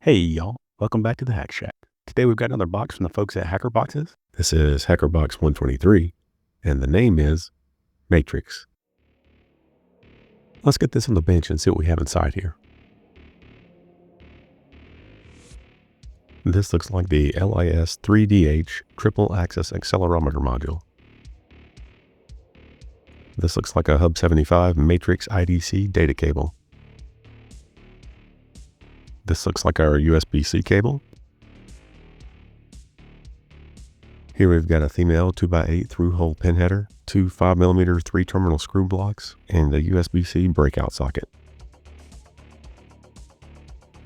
Hey y'all, welcome back to the Hack Shack. Today we've got another box from the folks at Hackerboxes. This is HackerBox 123, and the name is Matrix. Let's get this on the bench and see what we have inside here. This looks like the LIS 3DH triple axis accelerometer module. This looks like a Hub 75 Matrix IDC data cable. This looks like our USB-C cable. Here we've got a female 2x8 through-hole pin header, two 5mm 3-terminal screw blocks, and a USB-C breakout socket.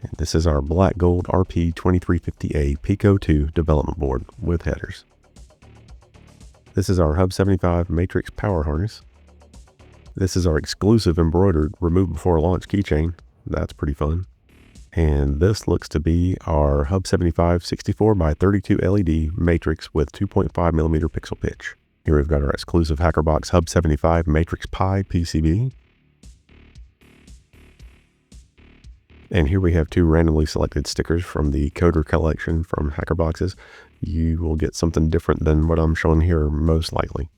And this is our black gold RP2350A Pico 2 development board with headers. This is our Hub 75 Matrix power harness. This is our exclusive embroidered remove before launch keychain. That's pretty fun. And this looks to be our Hub 75 64x32 LED matrix with 2.5mm pixel pitch. Here we've got our exclusive Hackerbox Hub 75 Matrix Pi PCB. And here we have two randomly selected stickers from the coder collection from Hackerboxes. You will get something different than what I'm showing here most likely.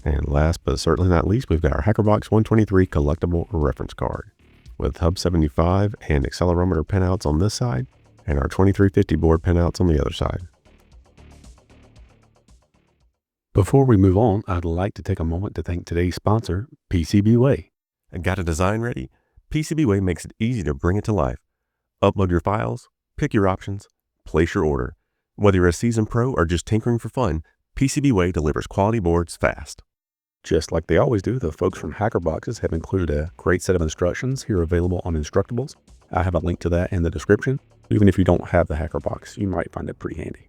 And last but certainly not least, we've got our Hackerbox 123 collectible reference card with Hub 75 and accelerometer pinouts on this side and our 2350 board pinouts on the other side. Before we move on, I'd like to take a moment to thank today's sponsor, PCBWay. Got a design ready? PCBWay makes it easy to bring it to life. Upload your files, pick your options, place your order. Whether you're a seasoned pro or just tinkering for fun, PCBWay delivers quality boards fast. Just like they always do, the folks from Hackerboxes have included a great set of instructions here available on Instructables. I have a link to that in the description. Even if you don't have the Hackerbox, you might find it pretty handy.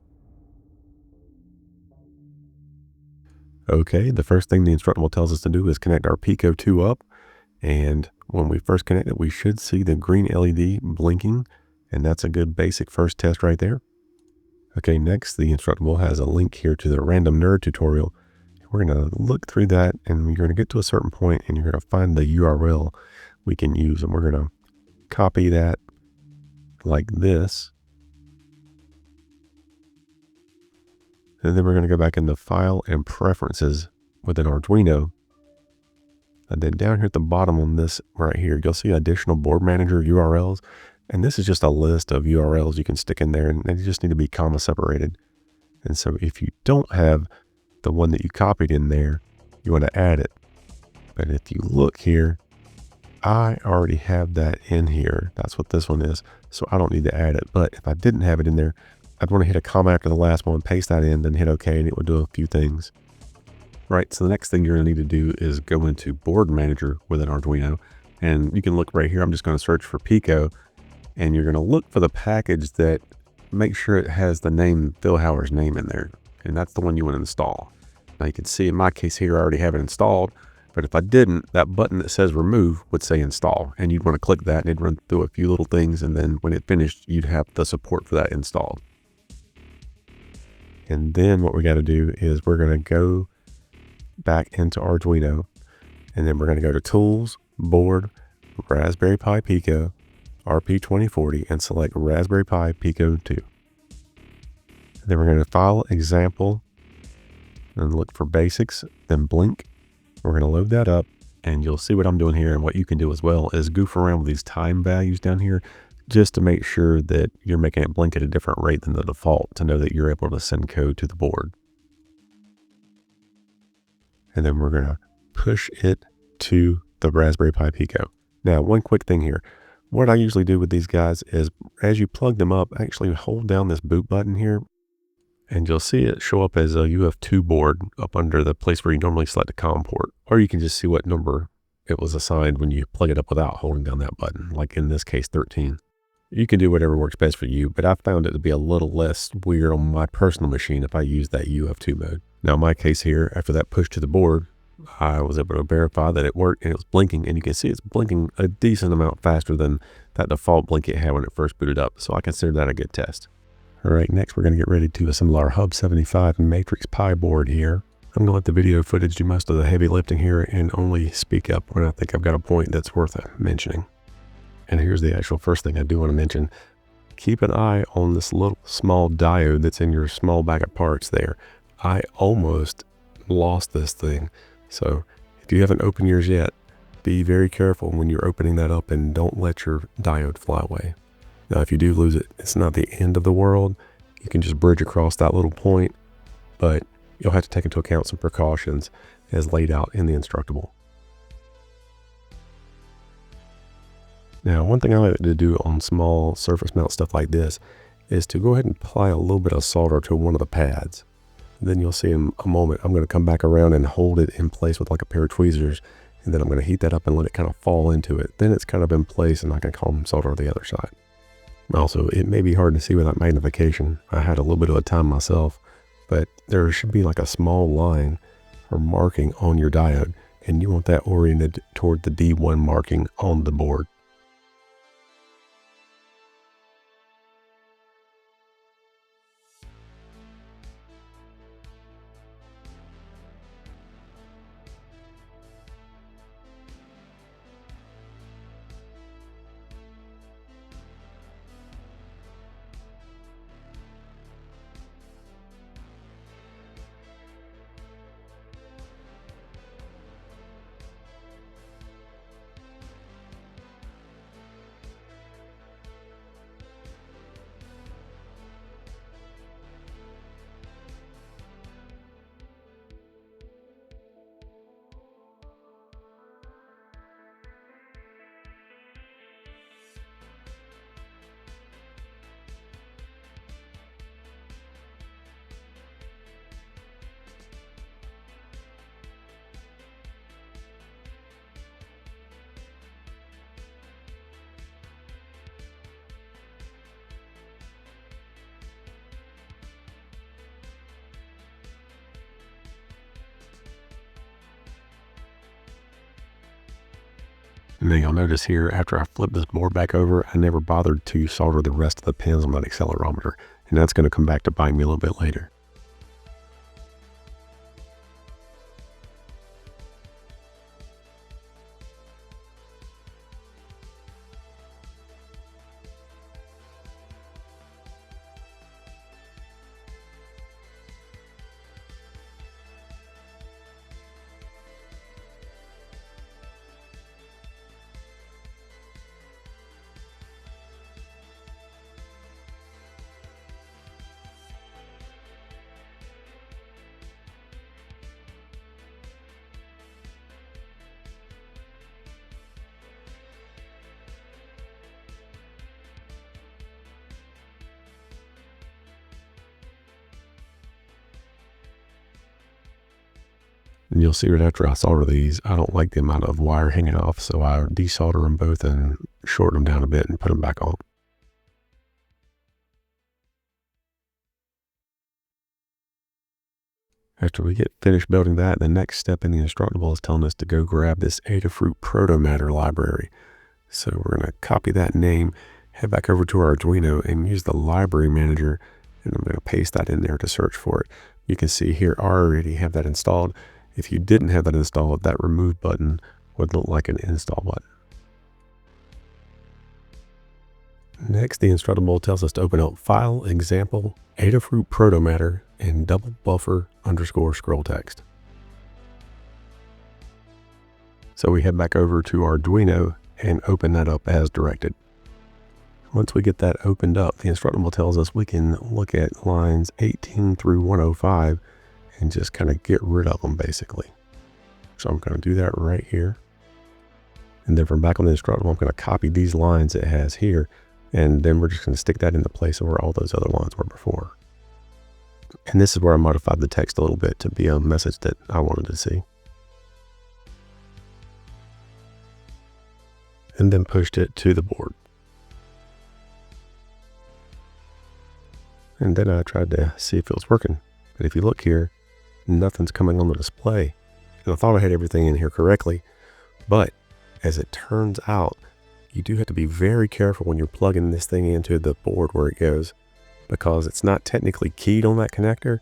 Okay, the first thing the Instructable tells us to do is connect our Pico 2 up. And when we first connect it, we should see the green LED blinking. And that's a good basic first test right there. Okay, next the Instructable has a link here to the Random Nerd tutorial. We're going to look through that and we're going to get to a certain point and you're going to find the URL we can use. And we're going to copy that like this. And then we're going to go back into File and Preferences within Arduino. And then down here at the bottom on this right here, you'll see additional board manager URLs. And this is just a list of URLs you can stick in there and they just need to be comma separated. And so if you don't have the one that you copied in there, you want to add it. But if you look here, I already have that in here. That's what this one is. So I don't need to add it. But if I didn't have it in there, I'd want to hit a comma after the last one, paste that in, then hit OK, and it will do a few things. Right, so the next thing you're going to need to do is go into Board Manager within Arduino. And you can look right here. I'm just going to search for Pico. And you're going to look for the package that make sure it has the name, Phil Hauer's name in there. And that's the one you want to install. Now you can see in my case here, I already have it installed. But if I didn't, that button that says remove would say install. And you'd want to click that and it'd run through a few little things. And then when it finished, you'd have the support for that installed. And then what we got to do is we're going to go back into Arduino. And then we're going to go to Tools, Board, Raspberry Pi Pico, RP2040, and select Raspberry Pi Pico 2. And then we're going to File, Example, and look for Basics, then Blink. We're going to load that up, and you'll see what I'm doing here, and what you can do as well is goof around with these time values down here, just to make sure that you're making it blink at a different rate than the default to know that you're able to send code to the board. And then we're going to push it to the Raspberry Pi Pico. Now, one quick thing here. What I usually do with these guys is as you plug them up, actually hold down this boot button here and you'll see it show up as a UF2 board up under the place where you normally select a COM port, or you can just see what number it was assigned when you plug it up without holding down that button, like in this case 13. You can do whatever works best for you, but I found it to be a little less weird on my personal machine if I use that UF2 mode. Now in my case here, after that push to the board, I was able to verify that it worked and it was blinking, and you can see it's blinking a decent amount faster than that default blink it had when it first booted up. So I consider that a good test. All right, next we're going to get ready to assemble our Hub 75 Matrix Pi board here. I'm going to let the video footage do most of the heavy lifting here and only speak up when I think I've got a point that's worth mentioning. And here's the actual first thing I do want to mention. Keep an eye on this little small diode that's in your small bag of parts there. I almost lost this thing. So if you haven't opened yours yet, be very careful when you're opening that up and don't let your diode fly away. Now, if you do lose it, it's not the end of the world. You can just bridge across that little point, but you'll have to take into account some precautions as laid out in the Instructable. Now, one thing I like to do on small surface mount stuff like this is to go ahead and apply a little bit of solder to one of the pads. Then you'll see in a moment, I'm going to come back around and hold it in place with like a pair of tweezers, and then I'm going to heat that up and let it kind of fall into it. Then it's kind of in place, and I can calm solder the other side. Also, it may be hard to see without magnification. I had a little bit of a time myself, but there should be like a small line or marking on your diode, and you want that oriented toward the D1 marking on the board. And then you'll notice here, after I flip this board back over, I never bothered to solder the rest of the pins on that accelerometer. And that's going to come back to bite me a little bit later. And you'll see right after I solder these, I don't like the amount of wire hanging off, so I desolder them both and shorten them down a bit and put them back on. After we get finished building that, the next step in the Instructable is telling us to go grab this Adafruit Protomatter library. So we're going to copy that name, head back over to our Arduino and use the library manager, and I'm going to paste that in there to search for it. You can see here I already have that installed. If you didn't have that installed, that remove button would look like an install button. Next, the Instructable tells us to open up File, Example, Adafruit Protomatter, and double buffer _ scroll text. So we head back over to our Arduino and open that up as directed. Once we get that opened up, the Instructable tells us we can look at lines 18 through 105 and just kind of get rid of them basically. So I'm going to do that right here. And then from back on the Instructable, I'm going to copy these lines it has here, and then we're just going to stick that into place where all those other lines were before. And this is where I modified the text a little bit to be a message that I wanted to see. And then pushed it to the board. And then I tried to see if it was working. But if you look here, nothing's coming on the display. And I thought I had everything in here correctly, but as it turns out, you do have to be very careful when you're plugging this thing into the board where it goes, because it's not technically keyed on that connector.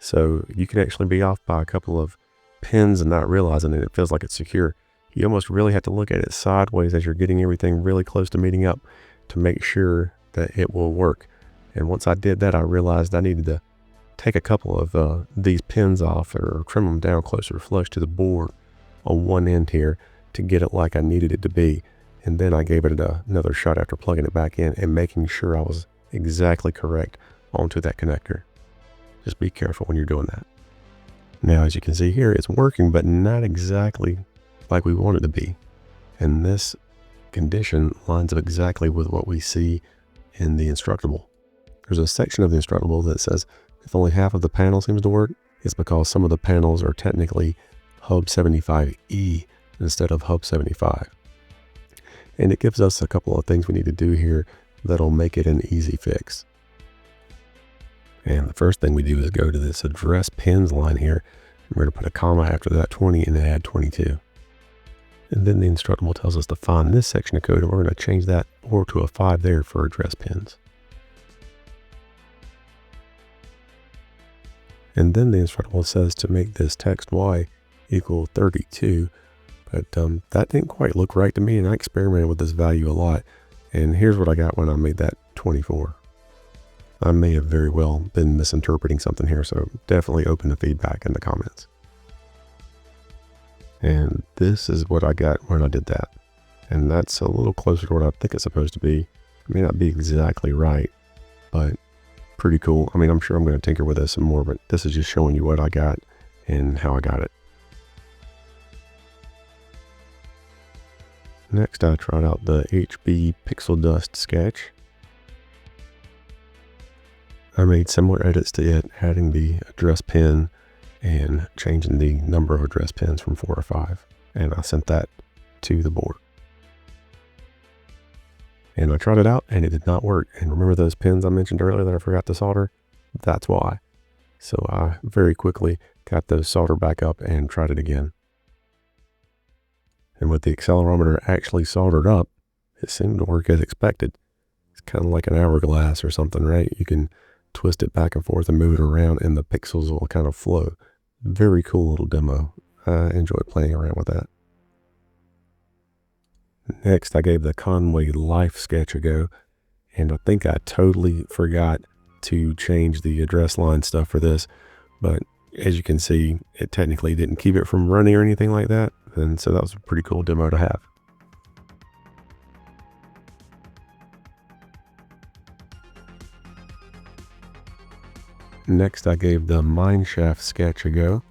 So you can actually be off by a couple of pins and not realizing it. It feels like it's secure. You almost really have to look at it sideways as you're getting everything really close to meeting up to make sure that it will work. And once I did that, I realized I needed to take a couple of these pins off or trim them down closer flush to the board on one end here to get it like I needed it to be. And then I gave it another shot after plugging it back in and making sure I was exactly correct onto that connector. Just be careful when you're doing that. Now, as you can see here, it's working, but not exactly like we want it to be. And this condition lines up exactly with what we see in the Instructable. There's a section of the Instructable that says if only half of the panel seems to work, it's because some of the panels are technically Hub 75E instead of Hub 75. And it gives us a couple of things we need to do here that'll make it an easy fix. And the first thing we do is go to this address pins line here. We're going to put a comma after that 20 and then add 22. And then the Instructable tells us to find this section of code, and we're going to change that or to a 5 there for address pins. And then the Instructable says to make this text Y equal 32, but that didn't quite look right to me, and I experimented with this value a lot. And here's what I got when I made that 24. I may have very well been misinterpreting something here, so definitely open to feedback in the comments. And this is what I got when I did that. And that's a little closer to what I think it's supposed to be. It may not be exactly right, but pretty cool. I mean, I'm sure I'm going to tinker with this some more, but this is just showing you what I got and how I got it. Next, I tried out the HB Pixel Dust sketch. I made similar edits to it, adding the address pin and changing the number of address pins from 4 to 5. And I sent that to the board. And I tried it out and it did not work. And remember those pins I mentioned earlier that I forgot to solder? That's why. So I very quickly got those soldered back up and tried it again. And with the accelerometer actually soldered up, it seemed to work as expected. It's kind of like an hourglass or something, right? You can twist it back and forth and move it around and the pixels will kind of flow. Very cool little demo. I enjoyed playing around with that. Next, I gave the Conway Life sketch a go, and I think I totally forgot to change the address line stuff for this, but as you can see, it technically didn't keep it from running or anything like that, and so that was a pretty cool demo to have. Next, I gave the mineshaft sketch a go,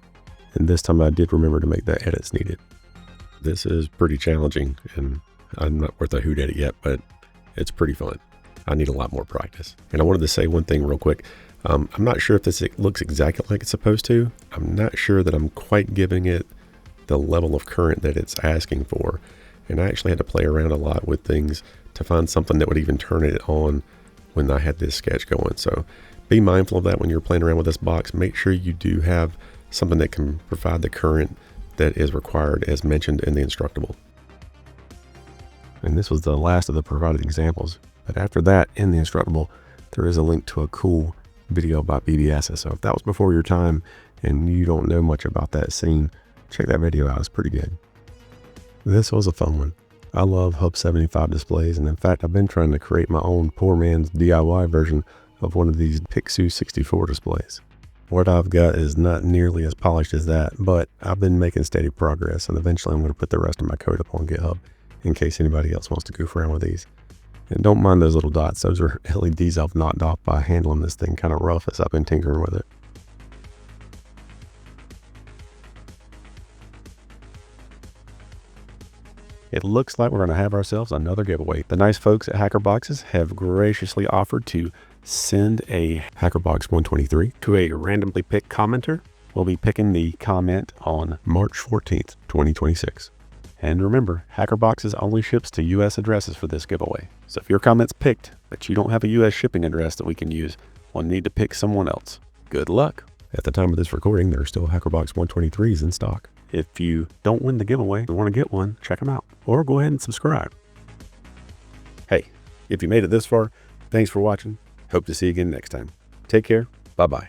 and this time I did remember to make the edits needed. This is pretty challenging, and I'm not worth a hoot at it yet, but it's pretty fun. I need a lot more practice. And I wanted to say one thing real quick. I'm not sure if this looks exactly like it's supposed to. I'm not sure that I'm quite giving it the level of current that it's asking for. And I actually had to play around a lot with things to find something that would even turn it on when I had this sketch going. So be mindful of that when you're playing around with this box. Make sure you do have something that can provide the current that is required as mentioned in the Instructable. And this was the last of the provided examples. But after that, in the Instructable, there is a link to a cool video by BBS. So if that was before your time and you don't know much about that scene, check that video out. It's pretty good. This was a fun one. I love Hub 75 displays, and in fact, I've been trying to create my own poor man's DIY version of one of these Pixu 64 displays. What I've got is not nearly as polished as that, but I've been making steady progress, and eventually I'm going to put the rest of my code up on GitHub in case anybody else wants to goof around with these. And don't mind those little dots. Those are LEDs I've knocked off by handling this thing kind of rough as I've been tinkering with it. It looks like we're going to have ourselves another giveaway. The nice folks at HackerBoxes have graciously offered to send a HackerBox 123 to a randomly picked commenter. We'll be picking the comment on March 14th, 2026. And remember, HackerBoxes only ships to US addresses for this giveaway. So if your comment's picked, but you don't have a US shipping address that we can use, we'll need to pick someone else. Good luck. At the time of this recording, there are still HackerBox 123s in stock. If you don't win the giveaway and want to get one, check them out. Or go ahead and subscribe. Hey, if you made it this far, thanks for watching. Hope to see you again next time. Take care. Bye-bye.